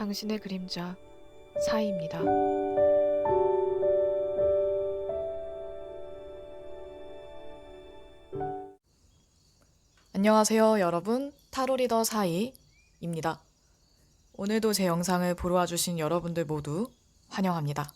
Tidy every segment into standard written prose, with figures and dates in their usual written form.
당신의 그림자 사이입니다. 안녕하세요, 여러분. 타로 리더 사이입니다. 오늘도 제 영상을 보러 와주신 여러분들 모두 환영합니다.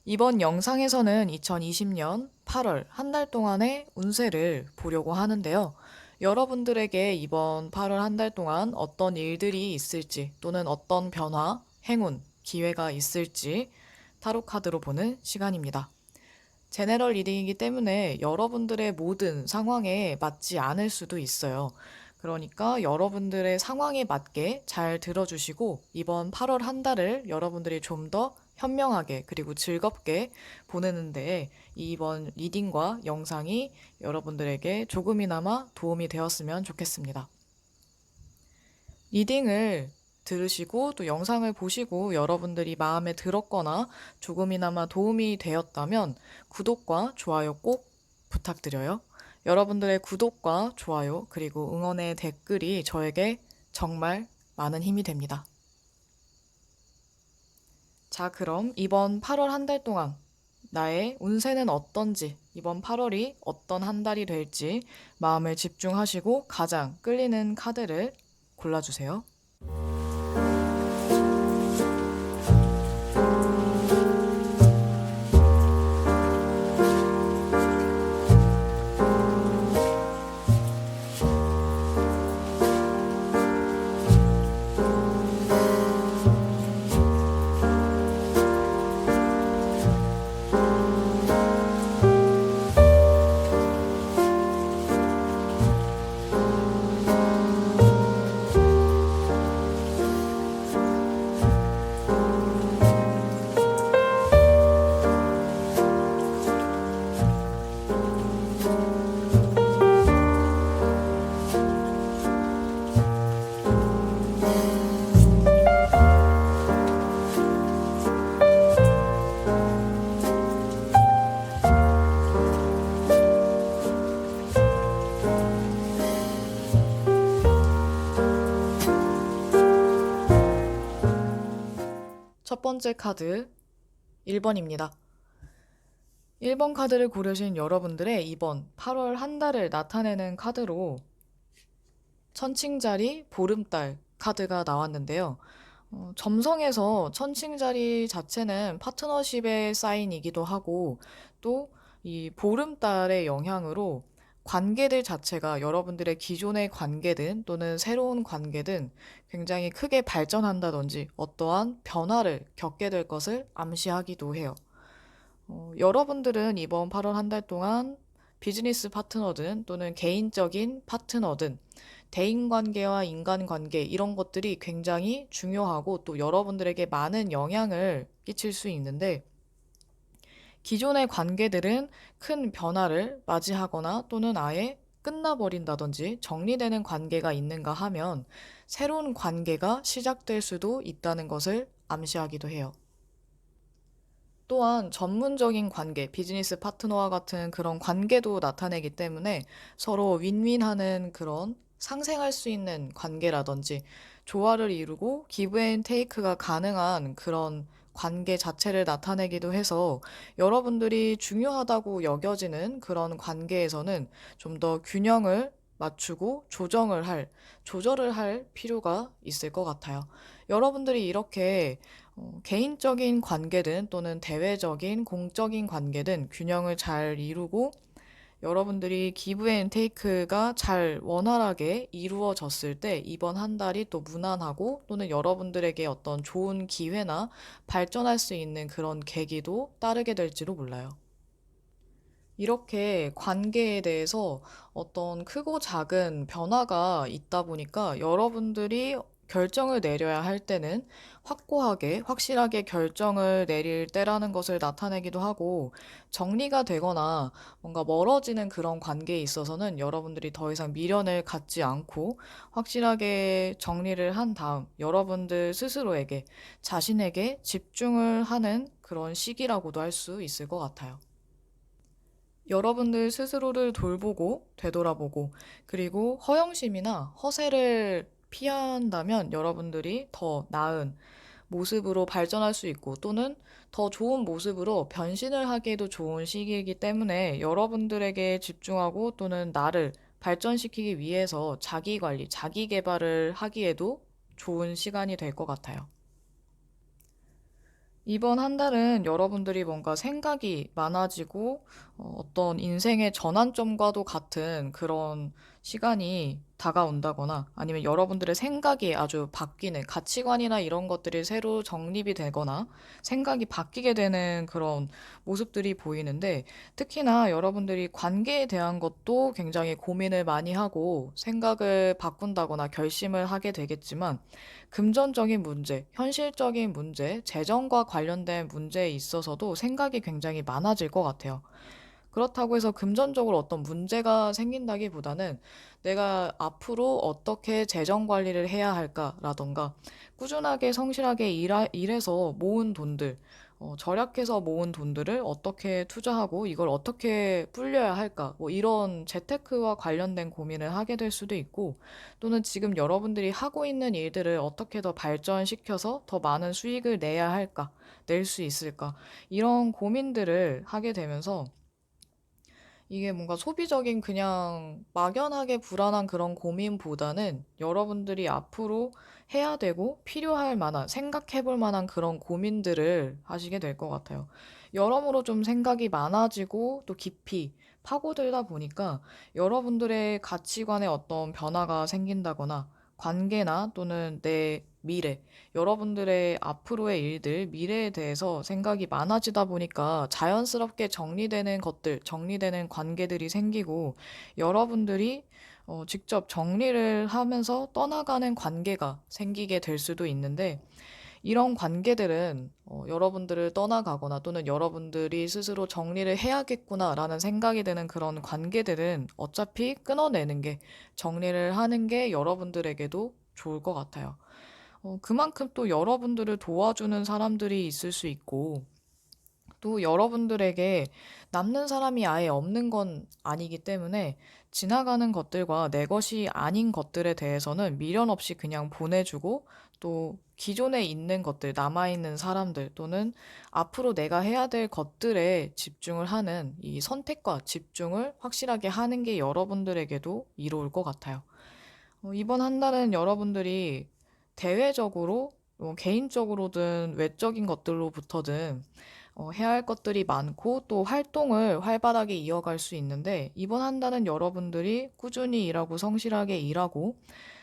이번 영상에서는 2020년 8월 한 달 동안의 운세를 보려고 하는데요. 여러분들에게 이번 8월 한 달 동안 어떤 일들이 있을지 또는 어떤 변화, 행운, 기회가 있을지 타로 카드로 보는 시간입니다. 제네럴 리딩이기 때문에 여러분들의 모든 상황에 맞지 않을 수도 있어요. 그러니까 여러분들의 상황에 맞게 잘 들어주시고 이번 8월 한 달을 여러분들이 좀 더 현명하게 그리고 즐겁게 보내는데 이번 리딩과 영상이 여러분들에게 조금이나마 도움이 되었으면 좋겠습니다. 리딩을 들으시고 또 영상을 보시고 여러분들이 마음에 들었거나 조금이나마 도움이 되었다면 구독과 좋아요 꼭 부탁드려요. 여러분들의 구독과 좋아요 그리고 응원의 댓글이 저에게 정말 많은 힘이 됩니다. 자, 그럼 이번 8월 한 달 동안 나의 운세는 어떤지, 이번 8월이 어떤 한 달이 될지 마음을 집중하시고 가장 끌리는 카드를 골라주세요. 첫 번째 카드 1번입니다. 1번 카드를 고르신 여러분들의 이번 8월 한 달을 나타내는 카드로 천칭자리 보름달 카드가 나왔는데요. 점성에서 천칭자리 자체는 파트너십의 사인이기도 하고 또 이 보름달의 영향으로 관계들 자체가 여러분들의 기존의 관계든 또는 새로운 관계든 굉장히 크게 발전한다든지 어떠한 변화를 겪게 될 것을 암시하기도 해요. 여러분들은 이번 8월 한 달 동안 비즈니스 파트너든 또는 개인적인 파트너든 대인관계와 인간관계 이런 것들이 굉장히 중요하고 또 여러분들에게 많은 영향을 끼칠 수 있는데 기존의 관계들은 큰 변화를 맞이하거나 또는 아예 끝나버린다든지 정리되는 관계가 있는가 하면 새로운 관계가 시작될 수도 있다는 것을 암시하기도 해요. 또한 전문적인 관계, 비즈니스 파트너와 같은 그런 관계도 나타내기 때문에 서로 윈윈하는 그런 상생할 수 있는 관계라든지 조화를 이루고 기브 앤 테이크가 가능한 그런 관계 자체를 나타내기도 해서 여러분들이 중요하다고 여겨지는 그런 관계에서는 좀 더 균형을 맞추고 조절을 할 필요가 있을 것 같아요. 여러분들이 이렇게 개인적인 관계든 또는 대외적인 공적인 관계든 균형을 잘 이루고 여러분들이 기브 앤 테이크가 잘 원활하게 이루어졌을 때 이번 한 달이 또 무난하고 또는 여러분들에게 어떤 좋은 기회나 발전할 수 있는 그런 계기도 따르게 될지도 몰라요. 이렇게 관계에 대해서 어떤 크고 작은 변화가 있다 보니까 여러분들이 결정을 내려야 할 때는 확고하게, 확실하게 결정을 내릴 때라는 것을 나타내기도 하고 정리가 되거나 뭔가 멀어지는 그런 관계에 있어서는 여러분들이 더 이상 미련을 갖지 않고 확실하게 정리를 한 다음 여러분들 스스로에게, 자신에게 집중을 하는 그런 시기라고도 할 수 있을 것 같아요. 여러분들 스스로를 돌보고 되돌아보고 그리고 허영심이나 허세를 피한다면 여러분들이 더 나은 모습으로 발전할 수 있고 또는 더 좋은 모습으로 변신을 하기에도 좋은 시기이기 때문에 여러분들에게 집중하고 또는 나를 발전시키기 위해서 자기 관리, 자기 개발을 하기에도 좋은 시간이 될 것 같아요. 이번 한 달은 여러분들이 뭔가 생각이 많아지고 어떤 인생의 전환점과도 같은 그런 시간이 다가온다거나 아니면 여러분들의 생각이 아주 바뀌는 가치관이나 이런 것들이 새로 정립이 되거나 생각이 바뀌게 되는 그런 모습들이 보이는데 특히나 여러분들이 관계에 대한 것도 굉장히 고민을 많이 하고 생각을 바꾼다거나 결심을 하게 되겠지만 금전적인 문제, 현실적인 문제, 재정과 관련된 문제에 있어서도 생각이 굉장히 많아질 것 같아요. 그렇다고 해서 금전적으로 어떤 문제가 생긴다기보다는 내가 앞으로 어떻게 재정 관리를 해야 할까라던가 꾸준하게 성실하게 일해서 모은 돈들, 절약해서 모은 돈들을 어떻게 투자하고 이걸 어떻게 불려야 할까 뭐 이런 재테크와 관련된 고민을 하게 될 수도 있고 또는 지금 여러분들이 하고 있는 일들을 어떻게 더 발전시켜서 더 많은 수익을 내야 할까, 낼 수 있을까 이런 고민들을 하게 되면서 이게 뭔가 소비적인 그냥 막연하게 불안한 그런 고민보다는 여러분들이 앞으로 해야 되고 필요할 만한, 생각해 볼 만한 그런 고민들을 하시게 될 것 같아요. 여러모로 좀 생각이 많아지고 또 깊이 파고들다 보니까 여러분들의 가치관에 어떤 변화가 생긴다거나 관계나 또는 내 미래, 여러분들의 앞으로의 일들, 미래에 대해서 생각이 많아지다 보니까 자연스럽게 정리되는 것들, 정리되는 관계들이 생기고 여러분들이 직접 정리를 하면서 떠나가는 관계가 생기게 될 수도 있는데 이런 관계들은 여러분들을 떠나가거나 또는 여러분들이 스스로 정리를 해야겠구나라는 생각이 드는 그런 관계들은 어차피 끊어내는 게 정리를 하는 게 여러분들에게도 좋을 것 같아요. 그만큼 또 여러분들을 도와주는 사람들이 있을 수 있고, 또 여러분들에게 남는 사람이 아예 없는 건 아니기 때문에 지나가는 것들과 내 것이 아닌 것들에 대해서는 미련 없이 그냥 보내주고 또 기존에 있는 것들, 남아있는 사람들 또는 앞으로 내가 해야 될 것들에 집중을 하는 이 선택과 집중을 확실하게 하는 게 여러분들에게도 이로울 것 같아요. 이번 한 달은 여러분들이 대외적으로, 개인적으로든 외적인 것들로부터든 해야 할 것들이 많고 또 활동을 활발하게 이어갈 수 있는데 이번 한 달은 여러분들이 꾸준히 일하고 성실하게 일하고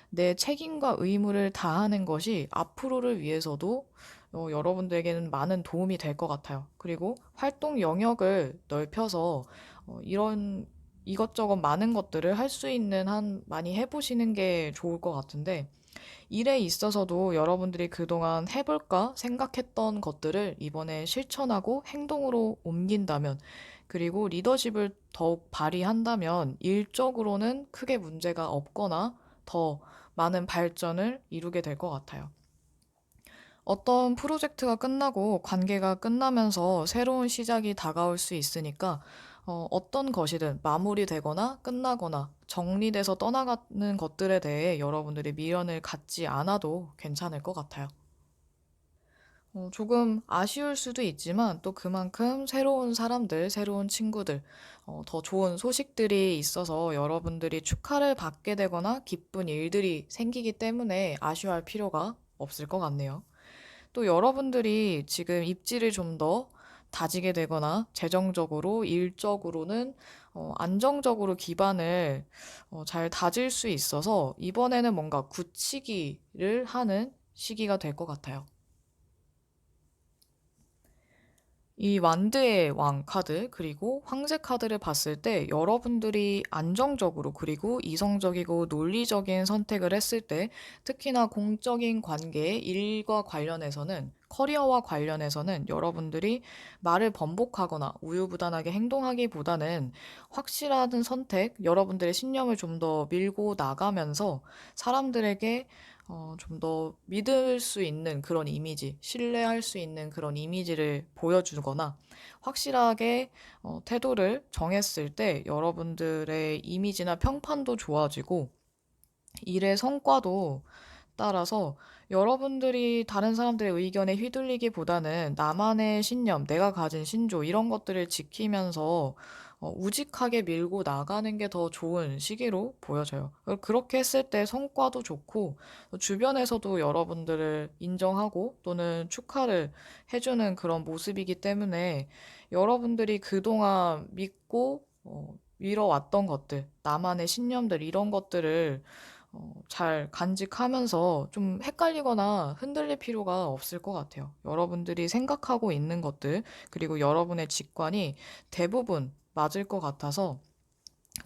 내 책임과 의무를 다하는 것이 앞으로를 위해서도 여러분들에게는 많은 도움이 될 것 같아요. 그리고 활동 영역을 넓혀서 이런 이것저것 많은 것들을 할 수 있는 한 많이 해보시는 게 좋을 것 같은데 일에 있어서도 여러분들이 그동안 해볼까 생각했던 것들을 이번에 실천하고 행동으로 옮긴다면, 그리고 리더십을 더욱 발휘한다면 일적으로는 크게 문제가 없거나 더 많은 발전을 이루게 될 것 같아요. 어떤 프로젝트가 끝나고 관계가 끝나면서 새로운 시작이 다가올 수 있으니까 어떤 것이든 마무리되거나 끝나거나 정리돼서 떠나가는 것들에 대해 여러분들이 미련을 갖지 않아도 괜찮을 것 같아요. 조금 아쉬울 수도 있지만 또 그만큼 새로운 사람들, 새로운 친구들, 더 좋은 소식들이 있어서 여러분들이 축하를 받게 되거나 기쁜 일들이 생기기 때문에 아쉬워할 필요가 없을 것 같네요. 또 여러분들이 지금 입지를 좀 더 다지게 되거나 재정적으로, 일적으로는 안정적으로 기반을 잘 다질 수 있어서 이번에는 뭔가 굳히기를 하는 시기가 될 것 같아요. 이 완드의 왕 카드 그리고 황제 카드를 봤을 때 여러분들이 안정적으로 그리고 이성적이고 논리적인 선택을 했을 때 특히나 공적인 관계, 일과 관련해서는 커리어와 관련해서는 여러분들이 말을 번복하거나 우유부단하게 행동하기보다는 확실한 선택, 여러분들의 신념을 좀 더 밀고 나가면서 사람들에게 좀 더 믿을 수 있는 그런 이미지, 신뢰할 수 있는 그런 이미지를 보여주거나 확실하게 태도를 정했을 때 여러분들의 이미지나 평판도 좋아지고 일의 성과도 따라서 여러분들이 다른 사람들의 의견에 휘둘리기보다는 나만의 신념, 내가 가진 신조 이런 것들을 지키면서 우직하게 밀고 나가는 게 더 좋은 시기로 보여져요. 그렇게 했을 때 성과도 좋고 주변에서도 여러분들을 인정하고 또는 축하를 해주는 그런 모습이기 때문에 여러분들이 그동안 믿고 밀어왔던 것들, 나만의 신념들 이런 것들을 잘 간직하면서 좀 헷갈리거나 흔들릴 필요가 없을 것 같아요. 여러분들이 생각하고 있는 것들, 그리고 여러분의 직관이 대부분 맞을 것 같아서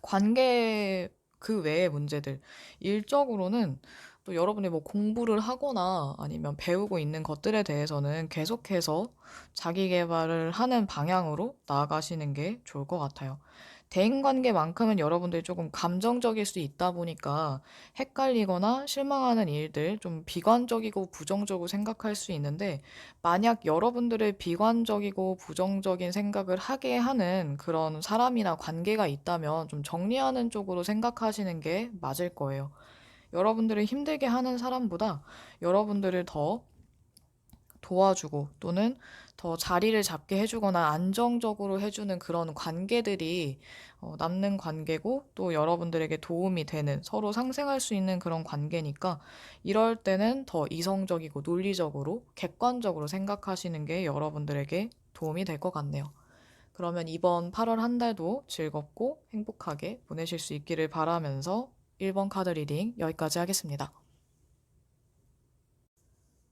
관계 그 외의 문제들, 일적으로는 또 여러분이 뭐 공부를 하거나 아니면 배우고 있는 것들에 대해서는 계속해서 자기 개발을 하는 방향으로 나아가시는 게 좋을 것 같아요. 대인관계만큼은 여러분들이 조금 감정적일 수 있다 보니까 헷갈리거나 실망하는 일들, 좀 비관적이고 부정적으로 생각할 수 있는데, 만약 여러분들의 비관적이고 부정적인 생각을 하게 하는 그런 사람이나 관계가 있다면 좀 정리하는 쪽으로 생각하시는 게 맞을 거예요. 여러분들을 힘들게 하는 사람보다 여러분들을 더 도와주고 또는 더 자리를 잡게 해주거나 안정적으로 해주는 그런 관계들이 남는 관계고 또 여러분들에게 도움이 되는 서로 상생할 수 있는 그런 관계니까 이럴 때는 더 이성적이고 논리적으로 객관적으로 생각하시는 게 여러분들에게 도움이 될 것 같네요. 그러면 이번 8월 한 달도 즐겁고 행복하게 보내실 수 있기를 바라면서 1번 카드 리딩 여기까지 하겠습니다.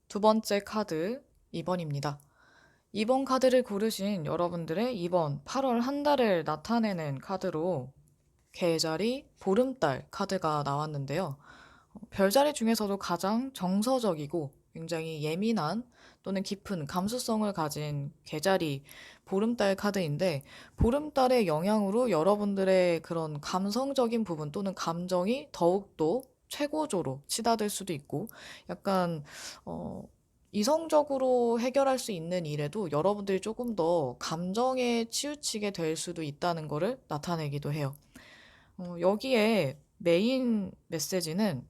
두 번째 카드 2번입니다. 2번 카드를 고르신 여러분들의 이번 8월 한 달을 나타내는 카드로 개자리, 보름달 카드가 나왔는데요. 별자리 중에서도 가장 정서적이고 굉장히 예민한 또는 깊은 감수성을 가진 개자리, 보름달 카드인데, 보름달의 영향으로 여러분들의 그런 감성적인 부분 또는 감정이 더욱더 최고조로 치닫을 수도 있고, 약간 어, 이성적으로 해결할 수 있는 일에도 여러분들이 조금 더 감정에 치우치게 될 수도 있다는 것을 나타내기도 해요. 여기에 메인 메시지는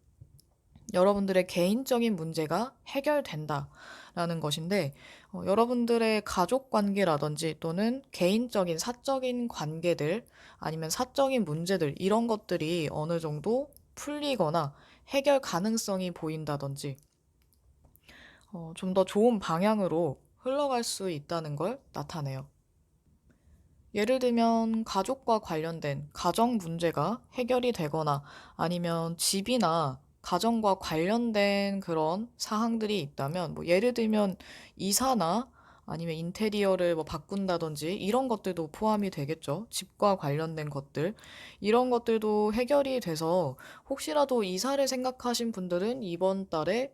여러분들의 개인적인 문제가 해결된다라는 것인데, 여러분들의 가족 관계라든지 또는 개인적인 사적인 관계들 아니면 사적인 문제들 이런 것들이 어느 정도 풀리거나 해결 가능성이 보인다든지 좀 더 좋은 방향으로 흘러갈 수 있다는 걸 나타내요. 예를 들면 가족과 관련된 가정 문제가 해결이 되거나 아니면 집이나 가정과 관련된 그런 사항들이 있다면, 뭐 예를 들면 이사나 아니면 인테리어를 뭐 바꾼다든지 이런 것들도 포함이 되겠죠. 집과 관련된 것들. 이런 것들도 해결이 돼서 혹시라도 이사를 생각하신 분들은 이번 달에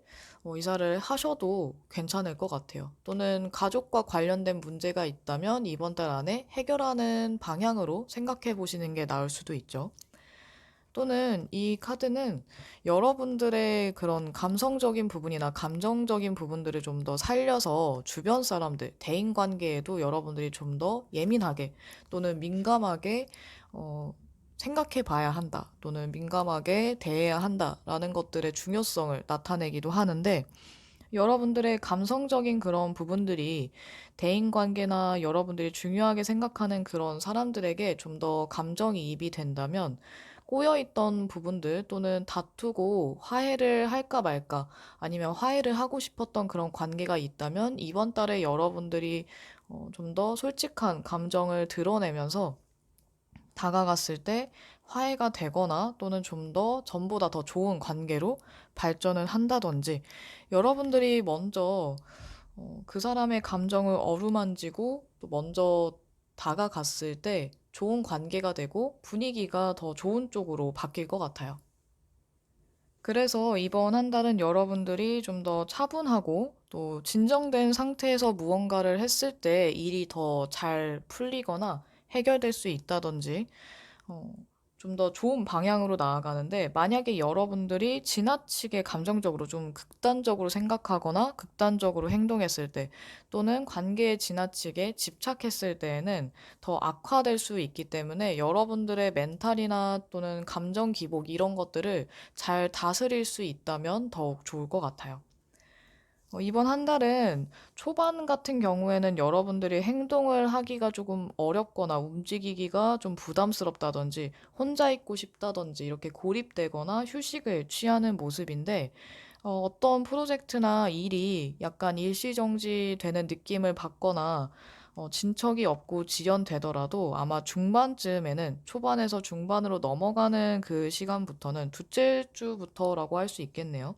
이사를 하셔도 괜찮을 것 같아요. 또는 가족과 관련된 문제가 있다면 이번 달 안에 해결하는 방향으로 생각해 보시는 게 나을 수도 있죠. 또는 이 카드는 여러분들의 그런 감성적인 부분이나 감정적인 부분들을 좀 더 살려서 주변 사람들, 대인 관계에도 여러분들이 좀 더 예민하게 또는 민감하게 생각해 봐야 한다 또는 민감하게 대해야 한다라는 것들의 중요성을 나타내기도 하는데, 여러분들의 감성적인 그런 부분들이 대인관계나 여러분들이 중요하게 생각하는 그런 사람들에게 좀 더 감정이입이 된다면 꼬여있던 부분들 또는 다투고 화해를 할까 말까 아니면 화해를 하고 싶었던 그런 관계가 있다면 이번 달에 여러분들이 좀 더 솔직한 감정을 드러내면서 다가갔을 때 화해가 되거나 또는 좀 더 전보다 더 좋은 관계로 발전을 한다든지, 여러분들이 먼저 그 사람의 감정을 어루만지고 또 먼저 다가갔을 때 좋은 관계가 되고 분위기가 더 좋은 쪽으로 바뀔 것 같아요. 그래서 이번 한 달은 여러분들이 좀 더 차분하고 또 진정된 상태에서 무언가를 했을 때 일이 더 잘 풀리거나 해결될 수 있다든지, 어, 좀 더 좋은 방향으로 나아가는데, 만약에 여러분들이 지나치게 감정적으로 좀 극단적으로 생각하거나 극단적으로 행동했을 때, 또는 관계에 지나치게 집착했을 때에는 더 악화될 수 있기 때문에 여러분들의 멘탈이나 또는 감정 기복 이런 것들을 잘 다스릴 수 있다면 더욱 좋을 것 같아요. 이번 한 달은 초반 같은 경우에는 여러분들이 행동을 하기가 조금 어렵거나 움직이기가 좀 부담스럽다든지 혼자 있고 싶다든지 이렇게 고립되거나 휴식을 취하는 모습인데, 어떤 프로젝트나 일이 약간 일시정지 되는 느낌을 받거나 진척이 없고 지연되더라도 아마 중반쯤에는, 초반에서 중반으로 넘어가는 그 시간부터는 둘째 주부터라고 할 수 있겠네요.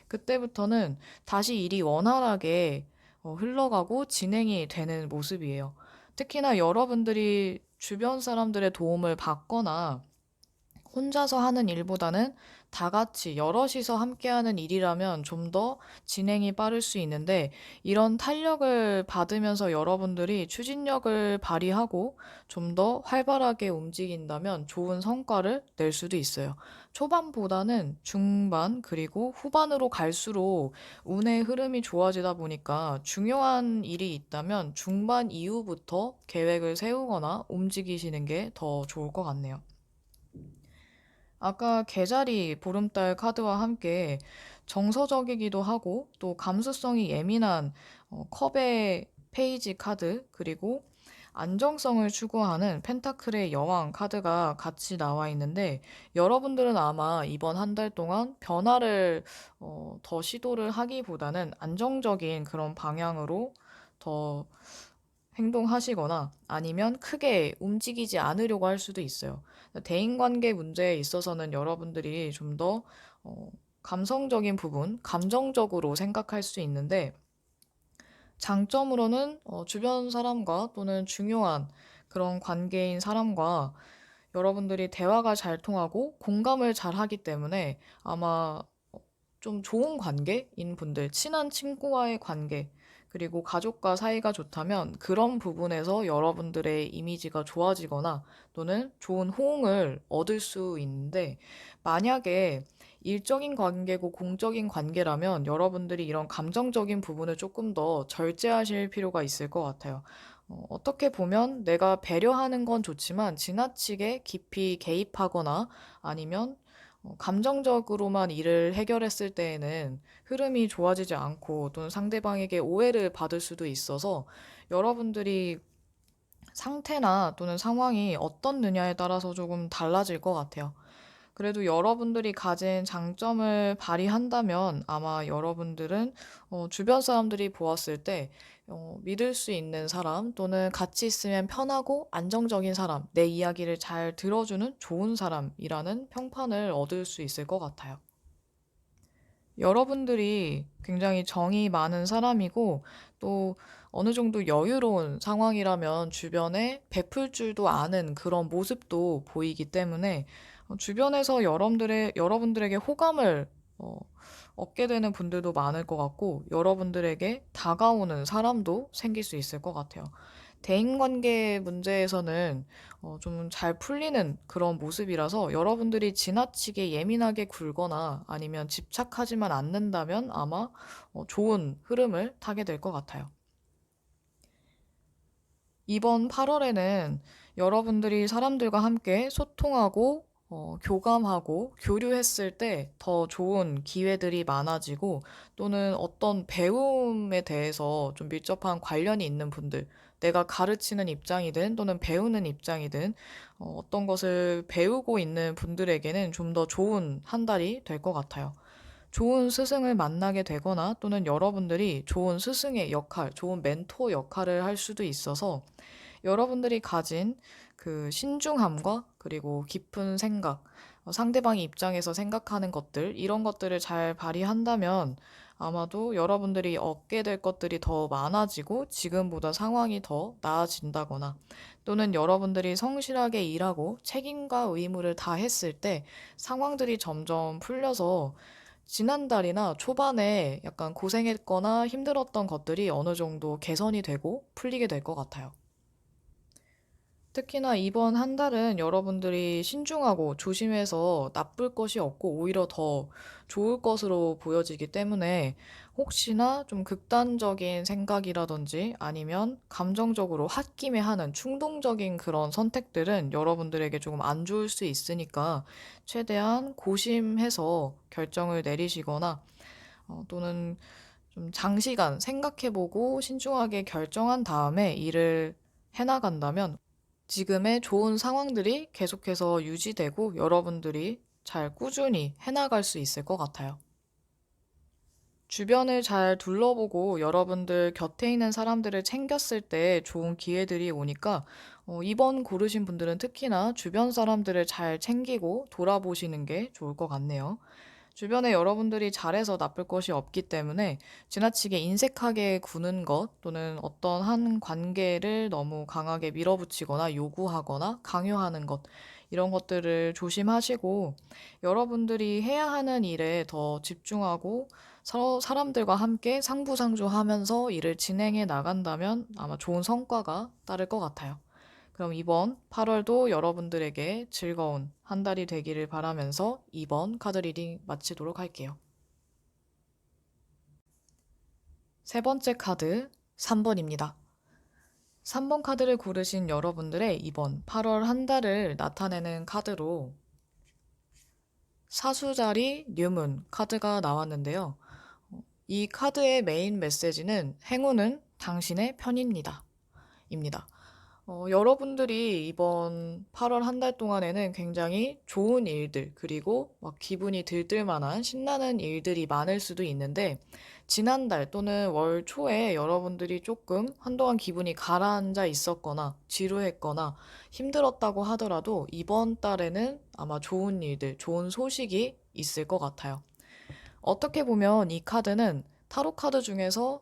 그때부터는 다시 일이 원활하게 흘러가고 진행이 되는 모습이에요. 특히나 여러분들이 주변 사람들의 도움을 받거나 혼자서 하는 일보다는 다 같이 여럿이서 함께하는 일이라면 좀 더 진행이 빠를 수 있는데, 이런 탄력을 받으면서 여러분들이 추진력을 발휘하고 좀 더 활발하게 움직인다면 좋은 성과를 낼 수도 있어요. 초반보다는 중반 그리고 후반으로 갈수록 운의 흐름이 좋아지다 보니까, 중요한 일이 있다면 중반 이후부터 계획을 세우거나 움직이시는 게 더 좋을 것 같네요. 아까 개자리 보름달 카드와 함께 정서적이기도 하고 또 감수성이 예민한 컵의 페이지 카드, 그리고 안정성을 추구하는 펜타클의 여왕 카드가 같이 나와 있는데, 여러분들은 아마 이번 한 달 동안 변화를 더 시도를 하기보다는 안정적인 그런 방향으로 더 행동하시거나 아니면 크게 움직이지 않으려고 할 수도 있어요. 대인관계 문제에 있어서는 여러분들이 좀 더 감성적인 부분, 감정적으로 생각할 수 있는데, 장점으로는 주변 사람과 또는 중요한 그런 관계인 사람과 여러분들이 대화가 잘 통하고 공감을 잘 하기 때문에 아마 좀 좋은 관계인 분들, 친한 친구와의 관계, 그리고 가족과 사이가 좋다면 그런 부분에서 여러분들의 이미지가 좋아지거나 또는 좋은 호응을 얻을 수 있는데, 만약에 일적인 관계고 공적인 관계라면 여러분들이 이런 감정적인 부분을 조금 더 절제하실 필요가 있을 것 같아요. 어떻게 보면 내가 배려하는 건 좋지만 지나치게 깊이 개입하거나 아니면 감정적으로만 일을 해결했을 때에는 흐름이 좋아지지 않고 또는 상대방에게 오해를 받을 수도 있어서, 여러분들이 상태나 또는 상황이 어떻느냐에 따라서 조금 달라질 것 같아요. 그래도 여러분들이 가진 장점을 발휘한다면 아마 여러분들은 주변 사람들이 보았을 때 믿을 수 있는 사람 또는 같이 있으면 편하고 안정적인 사람, 내 이야기를 잘 들어주는 좋은 사람이라는 평판을 얻을 수 있을 것 같아요. 여러분들이 굉장히 정이 많은 사람이고 또 어느 정도 여유로운 상황이라면 주변에 베풀 줄도 아는 그런 모습도 보이기 때문에 주변에서 여러분들에게 호감을 어, 얻게 되는 분들도 많을 것 같고, 여러분들에게 다가오는 사람도 생길 수 있을 것 같아요. 대인관계 문제에서는 좀 잘 풀리는 그런 모습이라서 여러분들이 지나치게 예민하게 굴거나 아니면 집착하지만 않는다면 아마 좋은 흐름을 타게 될 것 같아요. 이번 8월에는 여러분들이 사람들과 함께 소통하고 교감하고 교류했을 때 더 좋은 기회들이 많아지고, 또는 어떤 배움에 대해서 좀 밀접한 관련이 있는 분들, 내가 가르치는 입장이든 또는 배우는 입장이든 어떤 것을 배우고 있는 분들에게는 좀 더 좋은 한 달이 될 것 같아요. 좋은 스승을 만나게 되거나 또는 여러분들이 좋은 스승의 역할, 좋은 멘토 역할을 할 수도 있어서, 여러분들이 가진 그 신중함과 그리고 깊은 생각, 상대방의 입장에서 생각하는 것들, 이런 것들을 잘 발휘한다면 아마도 여러분들이 얻게 될 것들이 더 많아지고 지금보다 상황이 더 나아진다거나, 또는 여러분들이 성실하게 일하고 책임과 의무를 다했을 때 상황들이 점점 풀려서 지난달이나 초반에 약간 고생했거나 힘들었던 것들이 어느 정도 개선이 되고 풀리게 될 것 같아요. 특히나 이번 한 달은 여러분들이 신중하고 조심해서 나쁠 것이 없고 오히려 더 좋을 것으로 보여지기 때문에 혹시나 좀 극단적인 생각이라든지 아니면 감정적으로 홧김에 하는 충동적인 그런 선택들은 여러분들에게 조금 안 좋을 수 있으니까 최대한 고심해서 결정을 내리시거나 또는 좀 장시간 생각해보고 신중하게 결정한 다음에 일을 해나간다면 지금의 좋은 상황들이 계속해서 유지되고 여러분들이 잘 꾸준히 해나갈 수 있을 것 같아요. 주변을 잘 둘러보고 여러분들 곁에 있는 사람들을 챙겼을 때 좋은 기회들이 오니까 이번 고르신 분들은 특히나 주변 사람들을 잘 챙기고 돌아보시는 게 좋을 것 같네요. 주변에 여러분들이 잘해서 나쁠 것이 없기 때문에 지나치게 인색하게 구는 것 또는 어떤 한 관계를 너무 강하게 밀어붙이거나 요구하거나 강요하는 것 이런 것들을 조심하시고 여러분들이 해야 하는 일에 더 집중하고 서로 사람들과 함께 상부상조하면서 일을 진행해 나간다면 아마 좋은 성과가 따를 것 같아요. 그럼 이번 8월도 여러분들에게 즐거운 한 달이 되기를 바라면서 이번 카드 리딩 마치도록 할게요. 세 번째 카드 3번입니다. 3번 카드를 고르신 여러분들의 이번 8월 한 달을 나타내는 카드로 사수자리 뉴문 카드가 나왔는데요. 이 카드의 메인 메시지는 행운은 당신의 편입니다. 입니다. 여러분들이 이번 8월 한 달 동안에는 굉장히 좋은 일들, 그리고 막 기분이 들뜰만한 신나는 일들이 많을 수도 있는데, 지난달 또는 월 초에 여러분들이 조금 한동안 기분이 가라앉아 있었거나, 지루했거나, 힘들었다고 하더라도 이번 달에는 아마 좋은 일들, 좋은 소식이 있을 것 같아요. 어떻게 보면 이 카드는 타로 카드 중에서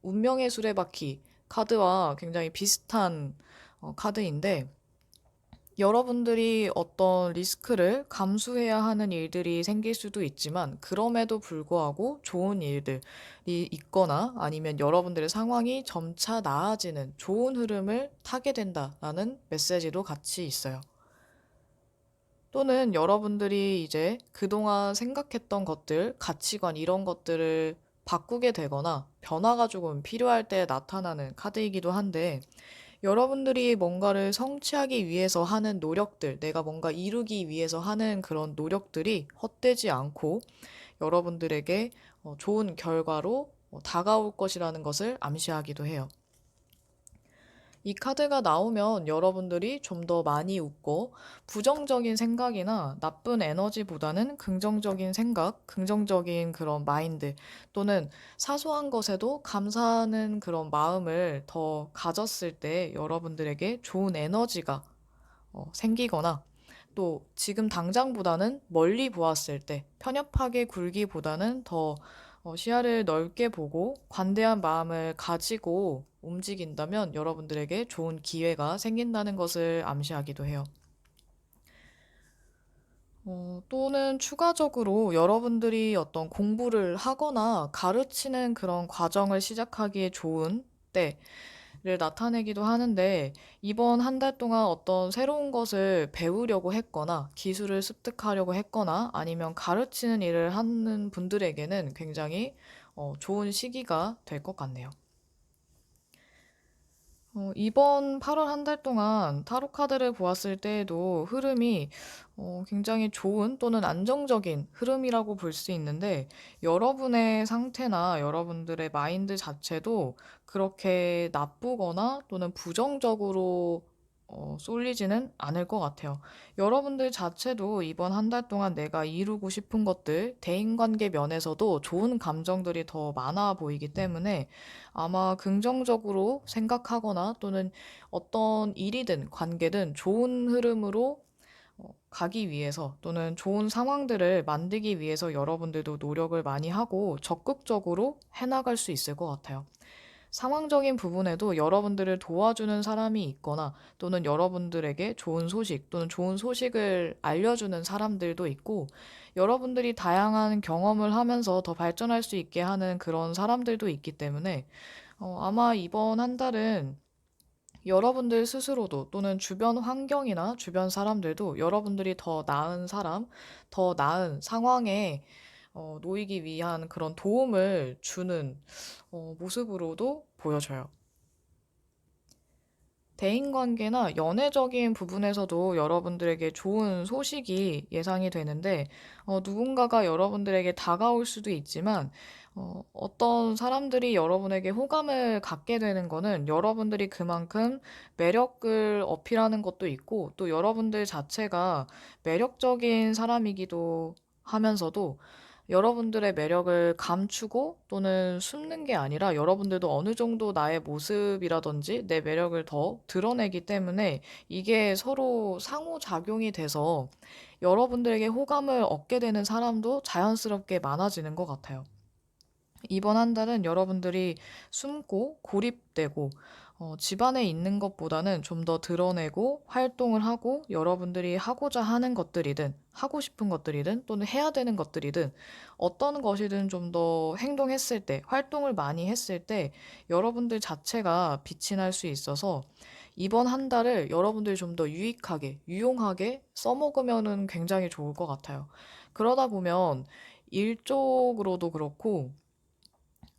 운명의 수레바퀴 카드와 굉장히 비슷한 카드인데 여러분들이 어떤 리스크를 감수해야 하는 일들이 생길 수도 있지만 그럼에도 불구하고 좋은 일들이 있거나 아니면 여러분들의 상황이 점차 나아지는 좋은 흐름을 타게 된다라는 메시지도 같이 있어요. 또는 여러분들이 이제 그동안 생각했던 것들, 가치관 이런 것들을 바꾸게 되거나 변화가 조금 필요할 때 나타나는 카드이기도 한데 여러분들이 뭔가를 성취하기 위해서 하는 노력들, 내가 뭔가 이루기 위해서 하는 그런 노력들이 헛되지 않고 여러분들에게 좋은 결과로 다가올 것이라는 것을 암시하기도 해요. 이 카드가 나오면 여러분들이 좀 더 많이 웃고 부정적인 생각이나 나쁜 에너지보다는 긍정적인 생각, 긍정적인 그런 마인드 또는 사소한 것에도 감사하는 그런 마음을 더 가졌을 때 여러분들에게 좋은 에너지가 생기거나 또 지금 당장보다는 멀리 보았을 때 편협하게 굴기보다는 더 시야를 넓게 보고 관대한 마음을 가지고 움직인다면 여러분들에게 좋은 기회가 생긴다는 것을 암시하기도 해요. 또는 추가적으로 여러분들이 어떤 공부를 하거나 가르치는 그런 과정을 시작하기에 좋은 때를 나타내기도 하는데, 이번 한 달 동안 어떤 새로운 것을 배우려고 했거나, 기술을 습득하려고 했거나, 아니면 가르치는 일을 하는 분들에게는 굉장히 좋은 시기가 될 것 같네요. 이번 8월 한 달 동안 타로 카드를 보았을 때에도 흐름이 굉장히 좋은 또는 안정적인 흐름이라고 볼 수 있는데 여러분의 상태나 여러분들의 마인드 자체도 그렇게 나쁘거나 또는 부정적으로 쏠리지는 않을 것 같아요. 여러분들 자체도 이번 한 달 동안 내가 이루고 싶은 것들, 대인관계 면에서도 좋은 감정들이 더 많아 보이기 때문에 아마 긍정적으로 생각하거나 또는 어떤 일이든 관계든 좋은 흐름으로 가기 위해서 또는 좋은 상황들을 만들기 위해서 여러분들도 노력을 많이 하고 적극적으로 해나갈 수 있을 것 같아요. 상황적인 부분에도 여러분들을 도와주는 사람이 있거나 또는 여러분들에게 좋은 소식 또는 좋은 소식을 알려주는 사람들도 있고 여러분들이 다양한 경험을 하면서 더 발전할 수 있게 하는 그런 사람들도 있기 때문에 아마 이번 한 달은 여러분들 스스로도 또는 주변 환경이나 주변 사람들도 여러분들이 더 나은 사람, 더 나은 상황에 놓이기 위한 그런 도움을 주는 모습으로도 보여져요. 대인관계나 연애적인 부분에서도 여러분들에게 좋은 소식이 예상이 되는데, 누군가가 여러분들에게 다가올 수도 있지만, 어떤 사람들이 여러분에게 호감을 갖게 되는 거는 여러분들이 그만큼 매력을 어필하는 것도 있고, 또 여러분들 자체가 매력적인 사람이기도 하면서도 여러분들의 매력을 감추고 또는 숨는 게 아니라 여러분들도 어느 정도 나의 모습이라든지 내 매력을 더 드러내기 때문에 이게 서로 상호작용이 돼서 여러분들에게 호감을 얻게 되는 사람도 자연스럽게 많아지는 것 같아요. 이번 한 달은 여러분들이 숨고 고립되고 집안에 있는 것보다는 좀 더 드러내고 활동을 하고 여러분들이 하고자 하는 것들이든 하고 싶은 것들이든 또는 해야 되는 것들이든 어떤 것이든 좀 더 행동했을 때, 활동을 많이 했을 때 여러분들 자체가 빛이 날 수 있어서 이번 한 달을 여러분들이 좀 더 유익하게, 유용하게 써먹으면은 굉장히 좋을 것 같아요. 그러다 보면 일 쪽으로도 그렇고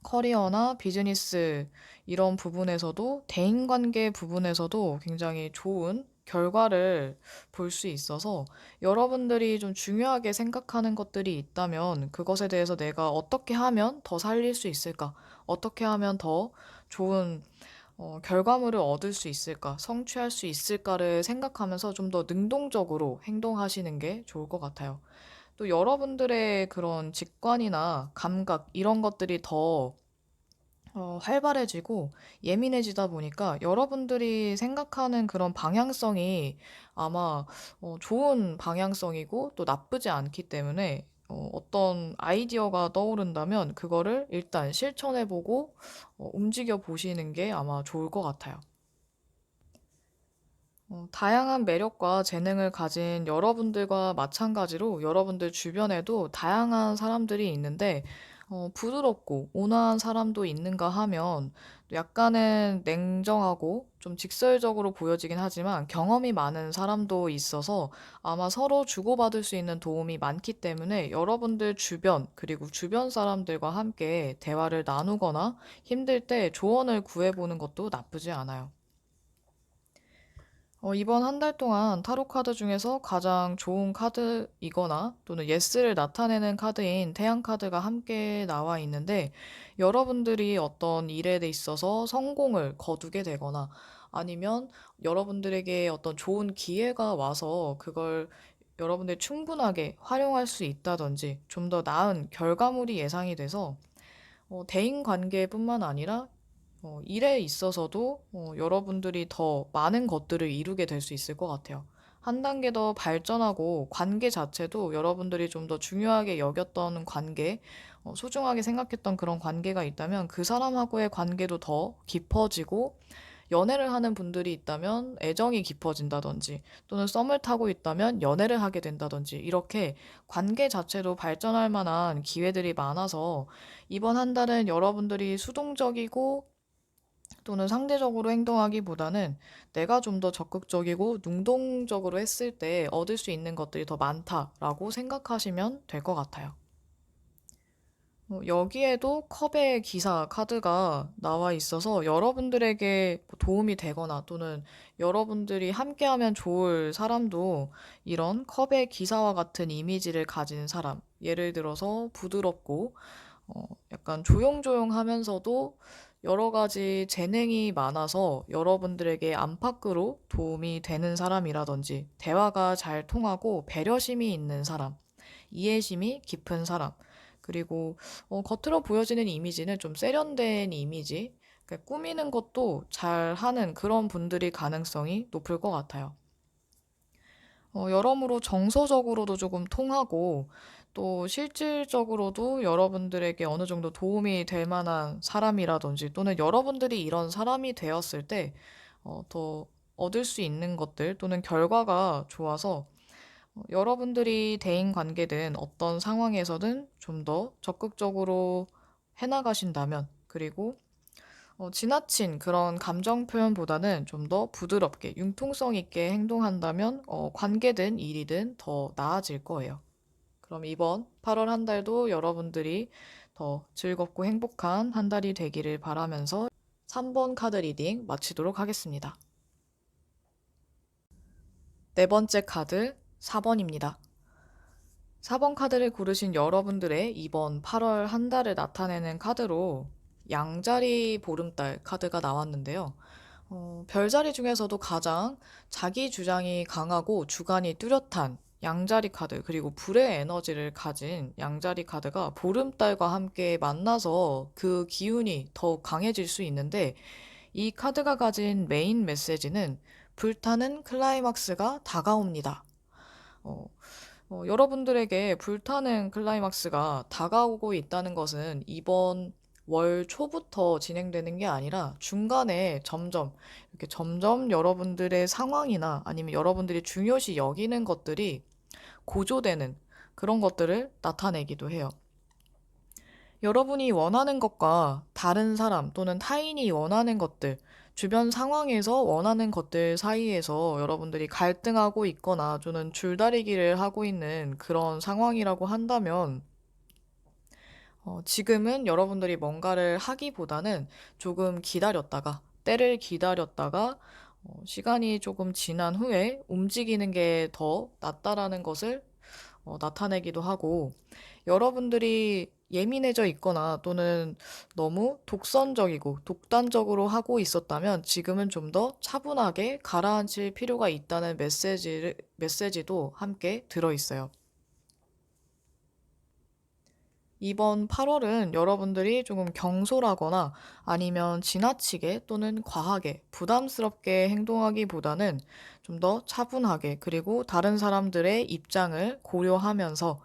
커리어나 비즈니스 이런 부분에서도 대인관계 부분에서도 굉장히 좋은 결과를 볼 수 있어서 여러분들이 좀 중요하게 생각하는 것들이 있다면 그것에 대해서 내가 어떻게 하면 더 살릴 수 있을까? 어떻게 하면 더 좋은 결과물을 얻을 수 있을까? 성취할 수 있을까를 생각하면서 좀 더 능동적으로 행동하시는 게 좋을 것 같아요. 또 여러분들의 그런 직관이나 감각 이런 것들이 더 활발해지고 예민해지다 보니까 여러분들이 생각하는 그런 방향성이 아마 좋은 방향성이고 또 나쁘지 않기 때문에 어떤 아이디어가 떠오른다면 그거를 일단 실천해보고 움직여 보시는 게 아마 좋을 것 같아요. 다양한 매력과 재능을 가진 여러분들과 마찬가지로 여러분들 주변에도 다양한 사람들이 있는데, 부드럽고 온화한 사람도 있는가 하면 약간은 냉정하고 좀 직설적으로 보여지긴 하지만 경험이 많은 사람도 있어서 아마 서로 주고받을 수 있는 도움이 많기 때문에 여러분들 주변, 그리고 주변 사람들과 함께 대화를 나누거나 힘들 때 조언을 구해보는 것도 나쁘지 않아요. 이번 한 달 동안 타로 카드 중에서 가장 좋은 카드이거나 또는 예스를 나타내는 카드인 태양 카드가 함께 나와 있는데 여러분들이 어떤 일에 대 있어서 성공을 거두게 되거나 아니면 여러분들에게 어떤 좋은 기회가 와서 그걸 여러분들이 충분하게 활용할 수 있다든지 좀 더 나은 결과물이 예상이 돼서 대인 관계뿐만 아니라 일에 있어서도 여러분들이 더 많은 것들을 이루게 될 수 있을 것 같아요. 한 단계 더 발전하고 관계 자체도 여러분들이 좀 더 중요하게 여겼던 관계, 소중하게 생각했던 그런 관계가 있다면 그 사람하고의 관계도 더 깊어지고 연애를 하는 분들이 있다면 애정이 깊어진다든지 또는 썸을 타고 있다면 연애를 하게 된다든지 이렇게 관계 자체도 발전할 만한 기회들이 많아서 이번 한 달은 여러분들이 수동적이고 또는 상대적으로 행동하기보다는 내가 좀 더 적극적이고 능동적으로 했을 때 얻을 수 있는 것들이 더 많다라고 생각하시면 될 것 같아요. 여기에도 컵의 기사 카드가 나와 있어서 여러분들에게 뭐 도움이 되거나 또는 여러분들이 함께하면 좋을 사람도 이런 컵의 기사와 같은 이미지를 가진 사람, 예를 들어서 부드럽고 약간 조용조용하면서도 여러 가지 재능이 많아서 여러분들에게 안팎으로 도움이 되는 사람이라든지 대화가 잘 통하고 배려심이 있는 사람, 이해심이 깊은 사람, 그리고 겉으로 보여지는 이미지는 좀 세련된 이미지, 그러니까 꾸미는 것도 잘 하는 그런 분들이 가능성이 높을 것 같아요. 여러모로 정서적으로도 조금 통하고 또 실질적으로도 여러분들에게 어느 정도 도움이 될 만한 사람이라든지 또는 여러분들이 이런 사람이 되었을 때 더 얻을 수 있는 것들 또는 결과가 좋아서 여러분들이 대인 관계든 어떤 상황에서든 좀 더 적극적으로 해나가신다면 그리고 지나친 그런 감정 표현보다는 좀 더 부드럽게 융통성 있게 행동한다면 관계든 일이든 더 나아질 거예요. 그럼 이번 8월 한 달도 여러분들이 더 즐겁고 행복한 한 달이 되기를 바라면서 3번 카드 리딩 마치도록 하겠습니다. 네 번째 카드 4번입니다. 4번 카드를 고르신 여러분들의 이번 8월 한 달을 나타내는 카드로 양자리 보름달 카드가 나왔는데요. 별자리 중에서도 가장 자기 주장이 강하고 주관이 뚜렷한 양자리 카드, 그리고 불의 에너지를 가진 양자리 카드가 보름달과 함께 만나서 그 기운이 더욱 강해질 수 있는데, 이 카드가 가진 메인 메시지는 불타는 클라이막스가 다가옵니다. 어, 여러분들에게 불타는 클라이막스가 다가오고 있다는 것은 이번 월 초부터 진행되는 게 아니라 중간에 점점 여러분들의 상황이나 아니면 여러분들이 중요시 여기는 것들이 고조되는 그런 것들을 나타내기도 해요. 여러분이 원하는 것과 다른 사람 또는 타인이 원하는 것들, 주변 상황에서 원하는 것들 사이에서 여러분들이 갈등하고 있거나 또는 줄다리기를 하고 있는 그런 상황이라고 한다면, 지금은 여러분들이 뭔가를 하기보다는 조금 기다렸다가, 때를 기다렸다가, 시간이 조금 지난 후에 움직이는 게 더 낫다라는 것을 나타내기도 하고, 여러분들이 예민해져 있거나 또는 너무 독선적이고 독단적으로 하고 있었다면 지금은 좀 더 차분하게 가라앉힐 필요가 있다는 메시지도 함께 들어있어요. 이번 8월은 여러분들이 조금 경솔하거나 아니면 지나치게 또는 과하게 부담스럽게 행동하기보다는 좀 더 차분하게, 그리고 다른 사람들의 입장을 고려하면서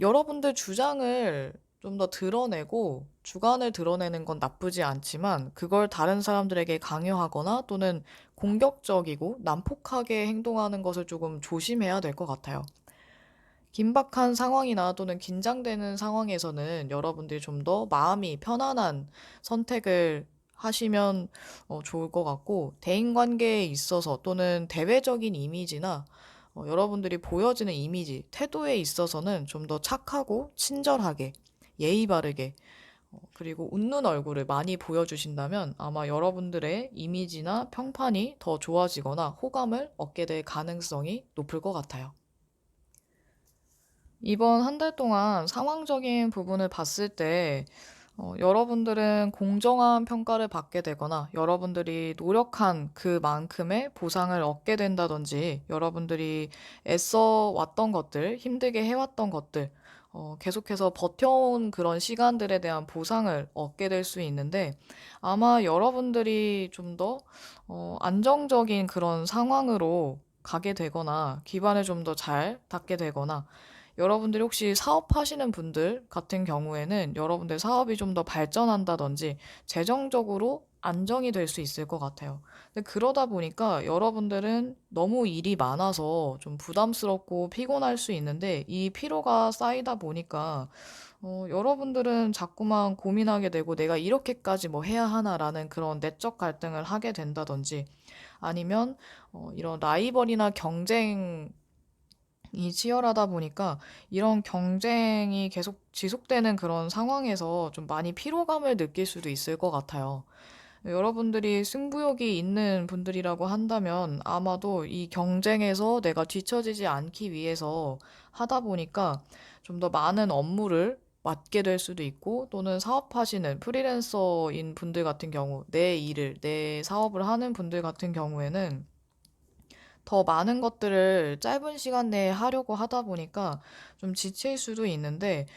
여러분들 주장을 좀 더 드러내고 주관을 드러내는 건 나쁘지 않지만, 그걸 다른 사람들에게 강요하거나 또는 공격적이고 난폭하게 행동하는 것을 조금 조심해야 될 것 같아요. 긴박한 상황이나 또는 긴장되는 상황에서는 여러분들이 좀 더 마음이 편안한 선택을 하시면 좋을 것 같고, 대인관계에 있어서 또는 대외적인 이미지나 여러분들이 보여지는 이미지, 태도에 있어서는 좀 더 착하고 친절하게, 예의 바르게, 그리고 웃는 얼굴을 많이 보여주신다면 아마 여러분들의 이미지나 평판이 더 좋아지거나 호감을 얻게 될 가능성이 높을 것 같아요. 이번 한 달 동안 상황적인 부분을 봤을 때, 여러분들은 공정한 평가를 받게 되거나, 여러분들이 노력한 그만큼의 보상을 얻게 된다든지, 여러분들이 애써 왔던 것들, 힘들게 해왔던 것들, 계속해서 버텨온 그런 시간들에 대한 보상을 얻게 될 수 있는데, 아마 여러분들이 좀 더, 안정적인 그런 상황으로 가게 되거나, 기반을 좀 더 잘 닦게 되거나, 여러분들이 혹시 사업하시는 분들 같은 경우에는 여러분들 사업이 좀 더 발전한다든지 재정적으로 안정이 될 수 있을 것 같아요. 근데 그러다 보니까 여러분들은 너무 일이 많아서 좀 부담스럽고 피곤할 수 있는데, 이 피로가 쌓이다 보니까 여러분들은 자꾸만 고민하게 되고 내가 이렇게까지 뭐 해야 하나라는 그런 내적 갈등을 하게 된다든지, 아니면 이런 라이벌이나 경쟁 이 치열하다 보니까 이런 경쟁이 계속 지속되는 그런 상황에서 좀 많이 피로감을 느낄 수도 있을 것 같아요. 여러분들이 승부욕이 있는 분들이라고 한다면 아마도 이 경쟁에서 내가 뒤처지지 않기 위해서 하다 보니까 좀 더 많은 업무를 맡게 될 수도 있고, 또는 사업하시는 프리랜서인 분들 같은 경우, 내 사업을 하는 분들 같은 경우에는 더 많은 것들을 짧은 시간 내에 하려고 하다 보니까 좀 지칠 수도 있는데,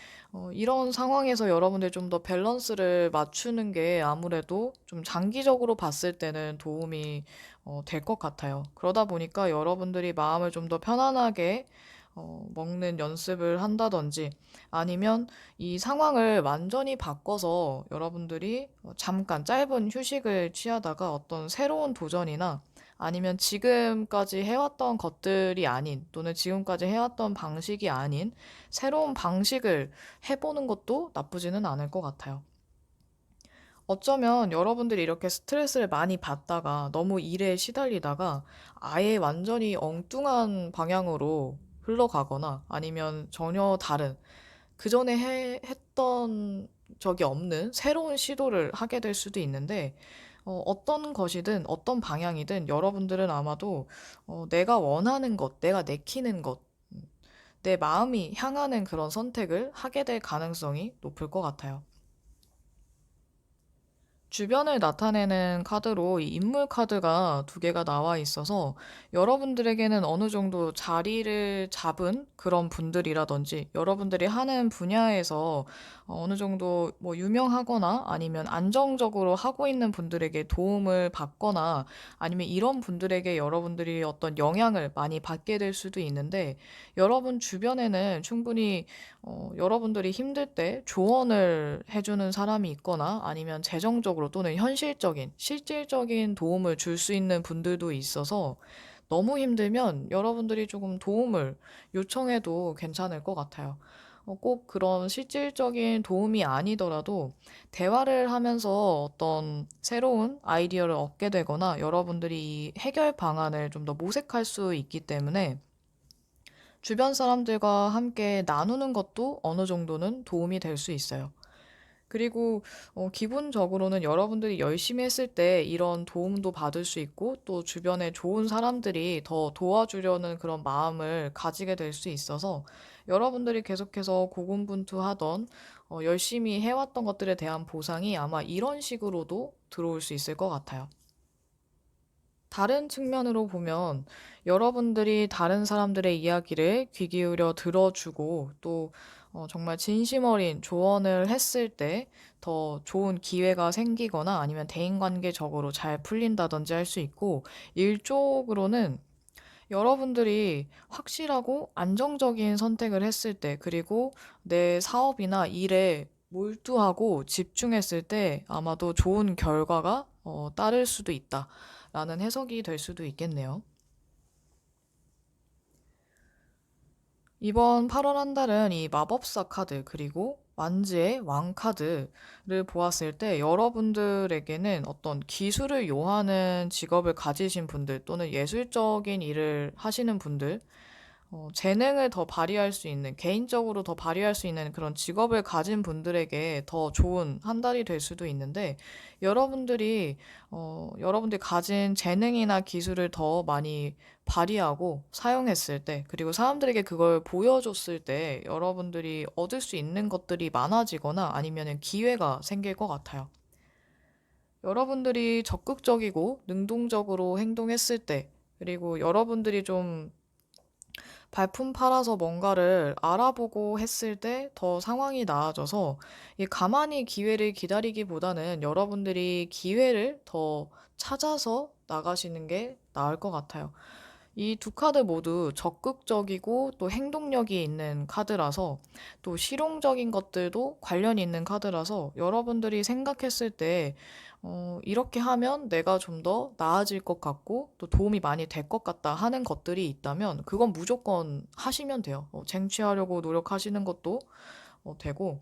이런 상황에서 여러분들 좀 더 밸런스를 맞추는 게 아무래도 좀 장기적으로 봤을 때는 도움이 될 것 같아요. 그러다 보니까 여러분들이 마음을 좀 더 편안하게 먹는 연습을 한다든지, 아니면 이 상황을 완전히 바꿔서 여러분들이 잠깐 짧은 휴식을 취하다가 어떤 새로운 도전이나, 아니면 지금까지 해왔던 것들이 아닌, 또는 지금까지 해왔던 방식이 아닌 새로운 방식을 해보는 것도 나쁘지는 않을 것 같아요. 어쩌면 여러분들이 이렇게 스트레스를 많이 받다가 너무 일에 시달리다가 아예 완전히 엉뚱한 방향으로 흘러가거나 아니면 전혀 다른 그전에 했던 적이 없는 새로운 시도를 하게 될 수도 있는데 어떤 것이든 어떤 방향이든 여러분들은 아마도 내가 원하는 것, 내가 내키는 것, 음, 내 마음이 향하는 그런 선택을 하게 될 가능성이 높을 것 같아요. 주변을 나타내는 카드로 이 인물 카드가 두 개가 나와 있어서 여러분들에게는 어느 정도 자리를 잡은 그런 분들이라든지 여러분들이 하는 분야에서 어느 정도 뭐 유명하거나 아니면 안정적으로 하고 있는 분들에게 도움을 받거나 아니면 이런 분들에게 여러분들이 어떤 영향을 많이 받게 될 수도 있는데 여러분 주변에는 충분히 여러분들이 힘들 때 조언을 해주는 사람이 있거나 아니면 재정적으로 또는 현실적인, 실질적인 도움을 줄 수 있는 분들도 있어서 너무 힘들면 여러분들이 조금 도움을 요청해도 괜찮을 것 같아요. 꼭 그런 실질적인 도움이 아니더라도 대화를 하면서 어떤 새로운 아이디어를 얻게 되거나 여러분들이 이 해결 방안을 좀 더 모색할 수 있기 때문에 주변 사람들과 함께 나누는 것도 어느 정도는 도움이 될 수 있어요. 그리고 기본적으로는 여러분들이 열심히 했을 때 이런 도움도 받을 수 있고 또 주변에 좋은 사람들이 더 도와주려는 그런 마음을 가지게 될 수 있어서 여러분들이 계속해서 고군분투하던 열심히 해왔던 것들에 대한 보상이 아마 이런 식으로도 들어올 수 있을 것 같아요. 다른 측면으로 보면 여러분들이 다른 사람들의 이야기를 귀 기울여 들어주고 또 정말 진심 어린 조언을 했을 때 더 좋은 기회가 생기거나 아니면 대인관계적으로 잘 풀린다든지 할 수 있고 일 쪽으로는 여러분들이 확실하고 안정적인 선택을 했을 때 그리고 내 사업이나 일에 몰두하고 집중했을 때 아마도 좋은 결과가 따를 수도 있다라는 해석이 될 수도 있겠네요. 이번 8월 한 달은 이 마법사 카드 그리고 완지의 왕 카드를 보았을 때 여러분들에게는 어떤 기술을 요하는 직업을 가지신 분들 또는 예술적인 일을 하시는 분들 재능을 더 발휘할 수 있는, 개인적으로 더 발휘할 수 있는 그런 직업을 가진 분들에게 더 좋은 한 달이 될 수도 있는데, 여러분들이 가진 재능이나 기술을 더 많이 발휘하고 사용했을 때, 그리고 사람들에게 그걸 보여줬을 때, 여러분들이 얻을 수 있는 것들이 많아지거나 아니면 기회가 생길 것 같아요. 여러분들이 적극적이고 능동적으로 행동했을 때, 그리고 여러분들이 좀 발품 팔아서 뭔가를 알아보고 했을 때 더 상황이 나아져서 이 가만히 기회를 기다리기보다는 여러분들이 기회를 더 찾아서 나가시는 게 나을 것 같아요. 이 두 카드 모두 적극적이고 또 행동력이 있는 카드라서 또 실용적인 것들도 관련이 있는 카드라서 여러분들이 생각했을 때 이렇게 하면 내가 좀 더 나아질 것 같고 또 도움이 많이 될 것 같다 하는 것들이 있다면 그건 무조건 하시면 돼요. 쟁취하려고 노력하시는 것도 되고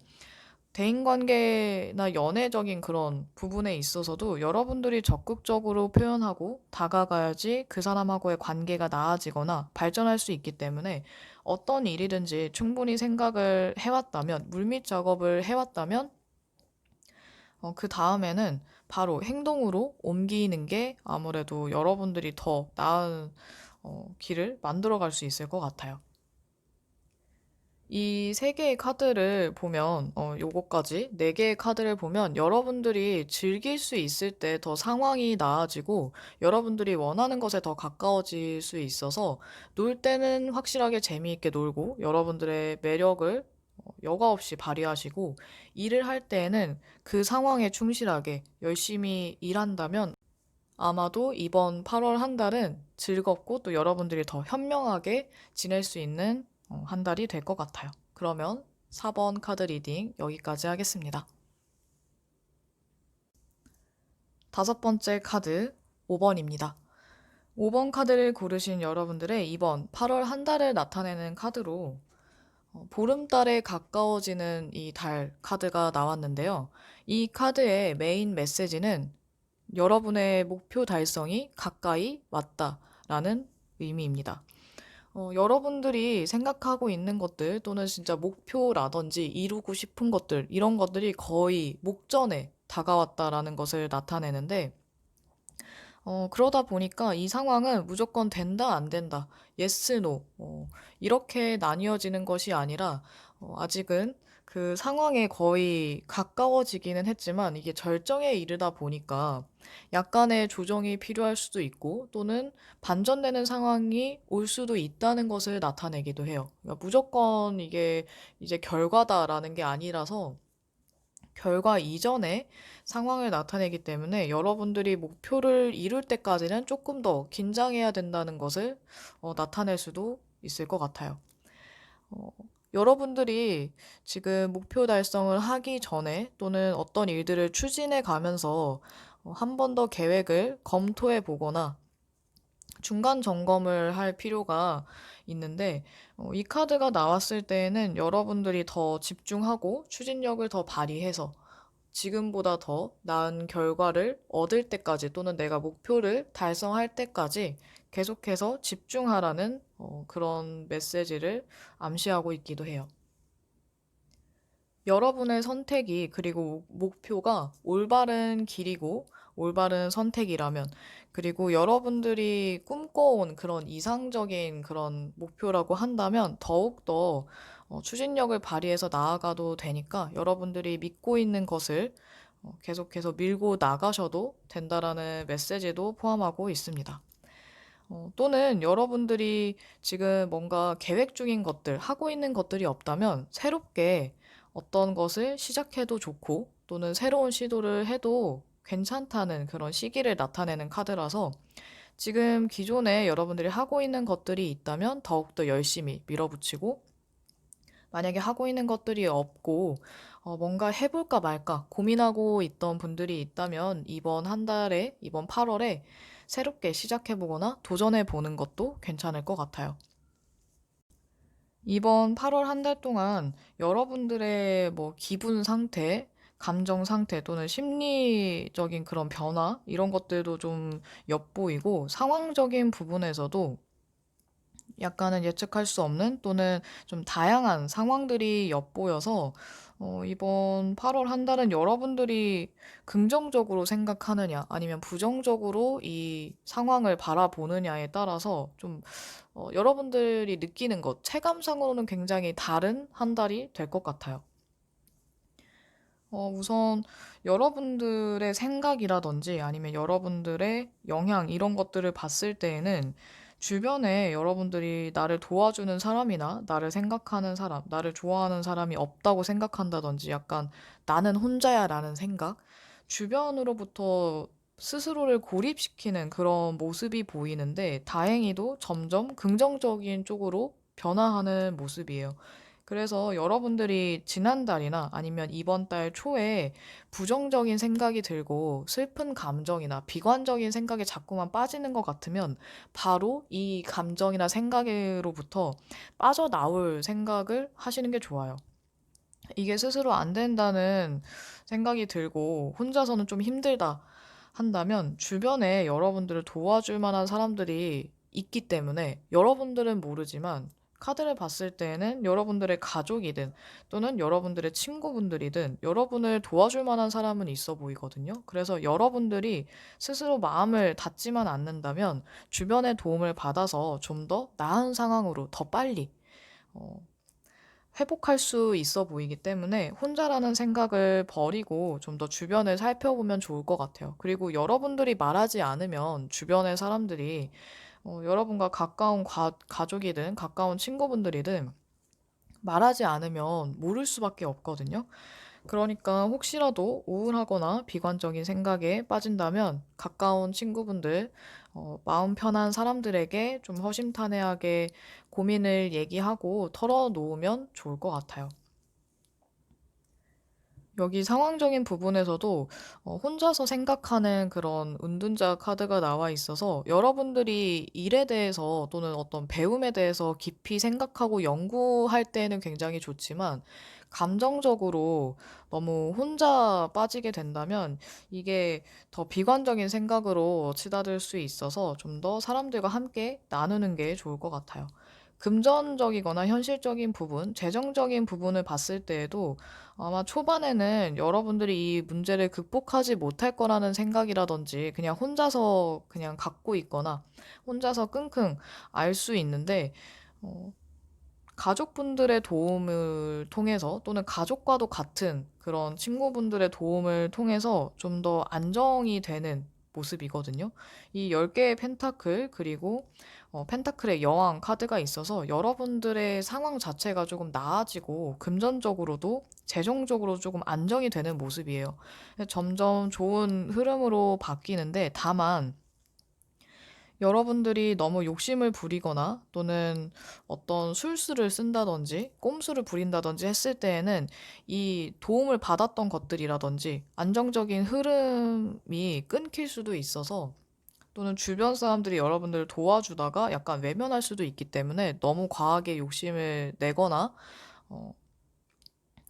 대인관계나 연애적인 그런 부분에 있어서도 여러분들이 적극적으로 표현하고 다가가야지 그 사람하고의 관계가 나아지거나 발전할 수 있기 때문에 어떤 일이든지 충분히 생각을 해왔다면, 물밑 작업을 해왔다면, 그 다음에는 바로 행동으로 옮기는 게 아무래도 여러분들이 더 나은 길을 만들어 갈 수 있을 것 같아요. 이 세 개의 카드를 보면, 요거까지 네 개의 카드를 보면 여러분들이 즐길 수 있을 때 더 상황이 나아지고 여러분들이 원하는 것에 더 가까워질 수 있어서 놀 때는 확실하게 재미있게 놀고 여러분들의 매력을 여과 없이 발휘하시고 일을 할 때에는 그 상황에 충실하게 열심히 일한다면 아마도 이번 8월 한 달은 즐겁고 또 여러분들이 더 현명하게 지낼 수 있는 한 달이 될 것 같아요. 그러면 4번 카드 리딩 여기까지 하겠습니다. 다섯 번째 카드 5번입니다. 5번 카드를 고르신 여러분들의 이번 8월 한 달을 나타내는 카드로 보름달에 가까워지는 이 달 카드가 나왔는데요. 이 카드의 메인 메시지는 여러분의 목표 달성이 가까이 왔다라는 의미입니다. 여러분들이 생각하고 있는 것들 또는 진짜 목표라든지 이루고 싶은 것들, 이런 것들이 거의 목전에 다가왔다라는 것을 나타내는데, 그러다 보니까 이 상황은 무조건 된다, 안 된다, yes, no, 이렇게 나뉘어지는 것이 아니라, 아직은 그 상황에 거의 가까워지기는 했지만, 이게 절정에 이르다 보니까 약간의 조정이 필요할 수도 있고, 또는 반전되는 상황이 올 수도 있다는 것을 나타내기도 해요. 그러니까 무조건 이게 이제 결과다라는 게 아니라서, 결과 이전에 상황을 나타내기 때문에 여러분들이 목표를 이룰 때까지는 조금 더 긴장해야 된다는 것을 나타낼 수도 있을 것 같아요. 어, 여러분들이 지금 목표 달성을 하기 전에 또는 어떤 일들을 추진해 가면서 한 번 더 계획을 검토해 보거나 중간 점검을 할 필요가 있는데, 이 카드가 나왔을 때에는 여러분들이 더 집중하고 추진력을 더 발휘해서 지금보다 더 나은 결과를 얻을 때까지 또는 내가 목표를 달성할 때까지 계속해서 집중하라는 그런 메시지를 암시하고 있기도 해요. 여러분의 선택이 그리고 목표가 올바른 길이고 올바른 선택이라면, 그리고 여러분들이 꿈꿔온 그런 이상적인 그런 목표라고 한다면 더욱더 추진력을 발휘해서 나아가도 되니까 여러분들이 믿고 있는 것을 계속해서 밀고 나가셔도 된다라는 메시지도 포함하고 있습니다. 또는 여러분들이 지금 뭔가 계획 중인 것들, 하고 있는 것들이 없다면 새롭게 어떤 것을 시작해도 좋고 또는 새로운 시도를 해도 괜찮다는 그런 시기를 나타내는 카드라서 지금 기존에 여러분들이 하고 있는 것들이 있다면 더욱더 열심히 밀어붙이고, 만약에 하고 있는 것들이 없고 뭔가 해볼까 말까 고민하고 있던 분들이 있다면 이번 한 달에, 이번 8월에 새롭게 시작해보거나 도전해보는 것도 괜찮을 것 같아요. 이번 8월 한 달 동안 여러분들의 뭐 기분 상태, 감정 상태 또는 심리적인 그런 변화, 이런 것들도 좀 엿보이고, 상황적인 부분에서도 약간은 예측할 수 없는 또는 좀 다양한 상황들이 엿보여서 이번 8월 한 달은 여러분들이 긍정적으로 생각하느냐 아니면 부정적으로 이 상황을 바라보느냐에 따라서 좀 여러분들이 느끼는 것, 체감상으로는 굉장히 다른 한 달이 될 것 같아요. 우선 여러분들의 생각이라든지 아니면 여러분들의 영향, 이런 것들을 봤을 때에는 주변에 여러분들이 나를 도와주는 사람이나 나를 생각하는 사람, 나를 좋아하는 사람이 없다고 생각한다든지 약간 나는 혼자야라는 생각, 주변으로부터 스스로를 고립시키는 그런 모습이 보이는데 다행히도 점점 긍정적인 쪽으로 변화하는 모습이에요. 그래서 여러분들이 지난달이나 아니면 이번 달 초에 부정적인 생각이 들고 슬픈 감정이나 비관적인 생각에 자꾸만 빠지는 것 같으면 바로 이 감정이나 생각으로부터 빠져나올 생각을 하시는 게 좋아요. 이게 스스로 안 된다는 생각이 들고 혼자서는 좀 힘들다 한다면 주변에 여러분들을 도와줄 만한 사람들이 있기 때문에, 여러분들은 모르지만 카드를 봤을 때에는 여러분들의 가족이든 또는 여러분들의 친구분들이든 여러분을 도와줄 만한 사람은 있어 보이거든요. 그래서 여러분들이 스스로 마음을 닫지만 않는다면 주변의 도움을 받아서 좀 더 나은 상황으로 더 빨리 어, 회복할 수 있어 보이기 때문에 혼자라는 생각을 버리고 좀 더 주변을 살펴보면 좋을 것 같아요. 그리고 여러분들이 말하지 않으면 주변의 사람들이 여러분과 가까운 가족이든 가까운 친구분들이든 말하지 않으면 모를 수밖에 없거든요. 그러니까 혹시라도 우울하거나 비관적인 생각에 빠진다면 가까운 친구분들, 마음 편한 사람들에게 좀 허심탄회하게 고민을 얘기하고 털어놓으면 좋을 것 같아요. 여기 상황적인 부분에서도 혼자서 생각하는 그런 은둔자 카드가 나와 있어서 여러분들이 일에 대해서 또는 어떤 배움에 대해서 깊이 생각하고 연구할 때는 굉장히 좋지만 감정적으로 너무 혼자 빠지게 된다면 이게 더 비관적인 생각으로 치닫을 수 있어서 좀 더 사람들과 함께 나누는 게 좋을 것 같아요. 금전적이거나 현실적인 부분, 재정적인 부분을 봤을 때에도 아마 초반에는 여러분들이 이 문제를 극복하지 못할 거라는 생각이라든지 그냥 혼자서 그냥 갖고 있거나 혼자서 끙끙 앓 수 있는데 어, 가족분들의 도움을 통해서 또는 가족과도 같은 그런 친구분들의 도움을 통해서 좀 더 안정이 되는 모습이거든요. 이 10개의 펜타클 그리고 펜타클의 여왕 카드가 있어서 여러분들의 상황 자체가 조금 나아지고 금전적으로도 재정적으로 조금 안정이 되는 모습이에요. 점점 좋은 흐름으로 바뀌는데 다만 여러분들이 너무 욕심을 부리거나 또는 어떤 술수를 쓴다든지 꼼수를 부린다든지 했을 때에는 이 도움을 받았던 것들이라든지 안정적인 흐름이 끊길 수도 있어서 또는 주변 사람들이 여러분들을 도와주다가 약간 외면할 수도 있기 때문에 너무 과하게 욕심을 내거나 어,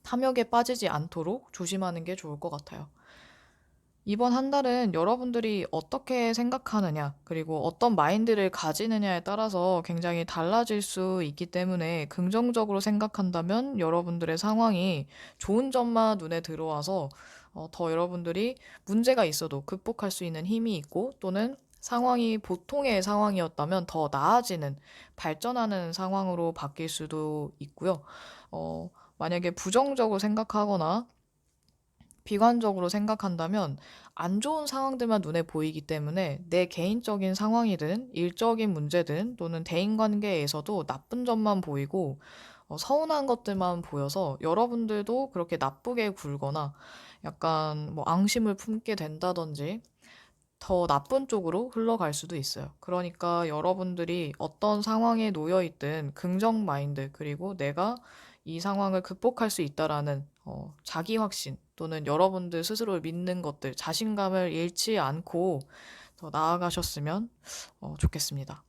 탐욕에 빠지지 않도록 조심하는 게 좋을 것 같아요. 이번 한 달은 여러분들이 어떻게 생각하느냐, 그리고 어떤 마인드를 가지느냐에 따라서 굉장히 달라질 수 있기 때문에 긍정적으로 생각한다면 여러분들의 상황이 좋은 점만 눈에 들어와서 더 여러분들이 문제가 있어도 극복할 수 있는 힘이 있고 또는 상황이 보통의 상황이었다면 더 나아지는, 발전하는 상황으로 바뀔 수도 있고요. 만약에 부정적으로 생각하거나 비관적으로 생각한다면 안 좋은 상황들만 눈에 보이기 때문에 내 개인적인 상황이든 일적인 문제든 또는 대인관계에서도 나쁜 점만 보이고 서운한 것들만 보여서 여러분들도 그렇게 나쁘게 굴거나 약간 뭐 앙심을 품게 된다든지 더 나쁜 쪽으로 흘러갈 수도 있어요. 그러니까 여러분들이 어떤 상황에 놓여 있든 긍정 마인드, 그리고 내가 이 상황을 극복할 수 있다라는 자기 확신 또는 여러분들 스스로를 믿는 것들, 자신감을 잃지 않고 더 나아가셨으면 좋겠습니다.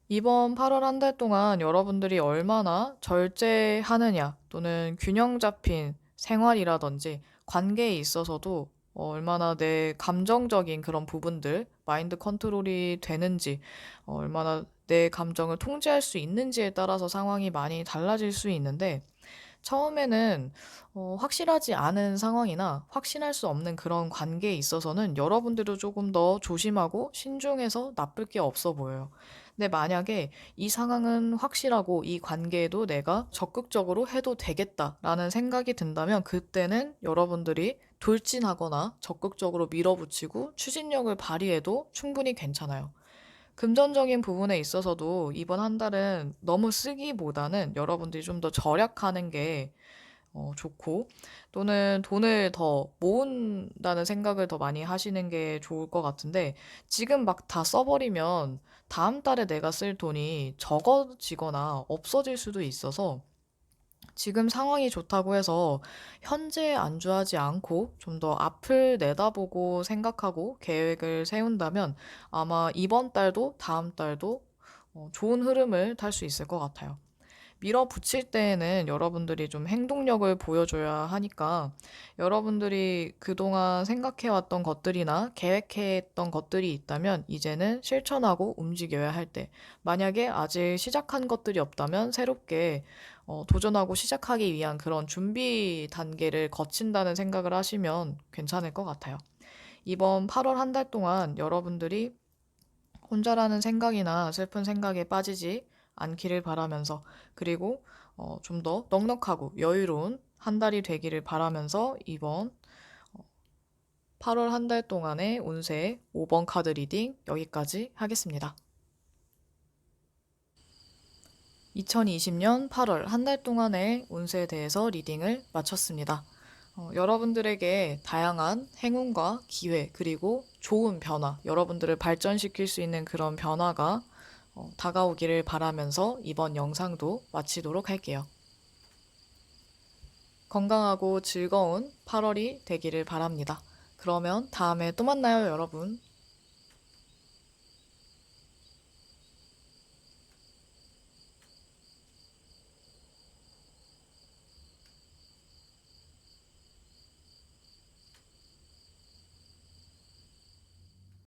이번 8월 한 달 동안 여러분들이 얼마나 절제하느냐 또는 균형 잡힌 생활이라든지 관계에 있어서도 얼마나 내 감정적인 그런 부분들, 마인드 컨트롤이 되는지, 얼마나 내 감정을 통제할 수 있는지에 따라서 상황이 많이 달라질 수 있는데, 처음에는 확실하지 않은 상황이나 확신할 수 없는 그런 관계에 있어서는 여러분들도 조금 더 조심하고 신중해서 나쁠 게 없어 보여요. 근데 만약에 이 상황은 확실하고 이 관계에도 내가 적극적으로 해도 되겠다라는 생각이 든다면 그때는 여러분들이 돌진하거나 적극적으로 밀어붙이고 추진력을 발휘해도 충분히 괜찮아요. 금전적인 부분에 있어서도 이번 한 달은 너무 쓰기보다는 여러분들이 좀 더 절약하는 게 좋고, 또는 돈을 더 모은다는 생각을 더 많이 하시는 게 좋을 것 같은데, 지금 막 다 써버리면 다음 달에 내가 쓸 돈이 적어지거나 없어질 수도 있어서 지금 상황이 좋다고 해서 현재에 안주하지 않고 좀 더 앞을 내다보고 생각하고 계획을 세운다면 아마 이번 달도 다음 달도 좋은 흐름을 탈 수 있을 것 같아요. 밀어붙일 때에는 여러분들이 좀 행동력을 보여줘야 하니까 여러분들이 그동안 생각해왔던 것들이나 계획했던 것들이 있다면 이제는 실천하고 움직여야 할 때, 만약에 아직 시작한 것들이 없다면 새롭게 도전하고 시작하기 위한 그런 준비 단계를 거친다는 생각을 하시면 괜찮을 것 같아요. 이번 8월 한 달 동안 여러분들이 혼자라는 생각이나 슬픈 생각에 빠지지 않기를 바라면서, 그리고 좀 더 넉넉하고 여유로운 한 달이 되기를 바라면서 이번 8월 한 달 동안의 운세 5번 카드 리딩 여기까지 하겠습니다. 2020년 8월 한 달 동안의 운세에 대해서 리딩을 마쳤습니다. 여러분들에게 다양한 행운과 기회, 그리고 좋은 변화, 여러분들을 발전시킬 수 있는 그런 변화가 다가오기를 바라면서 이번 영상도 마치도록 할게요. 건강하고 즐거운 8월이 되기를 바랍니다. 그러면 다음에 또 만나요, 여러분.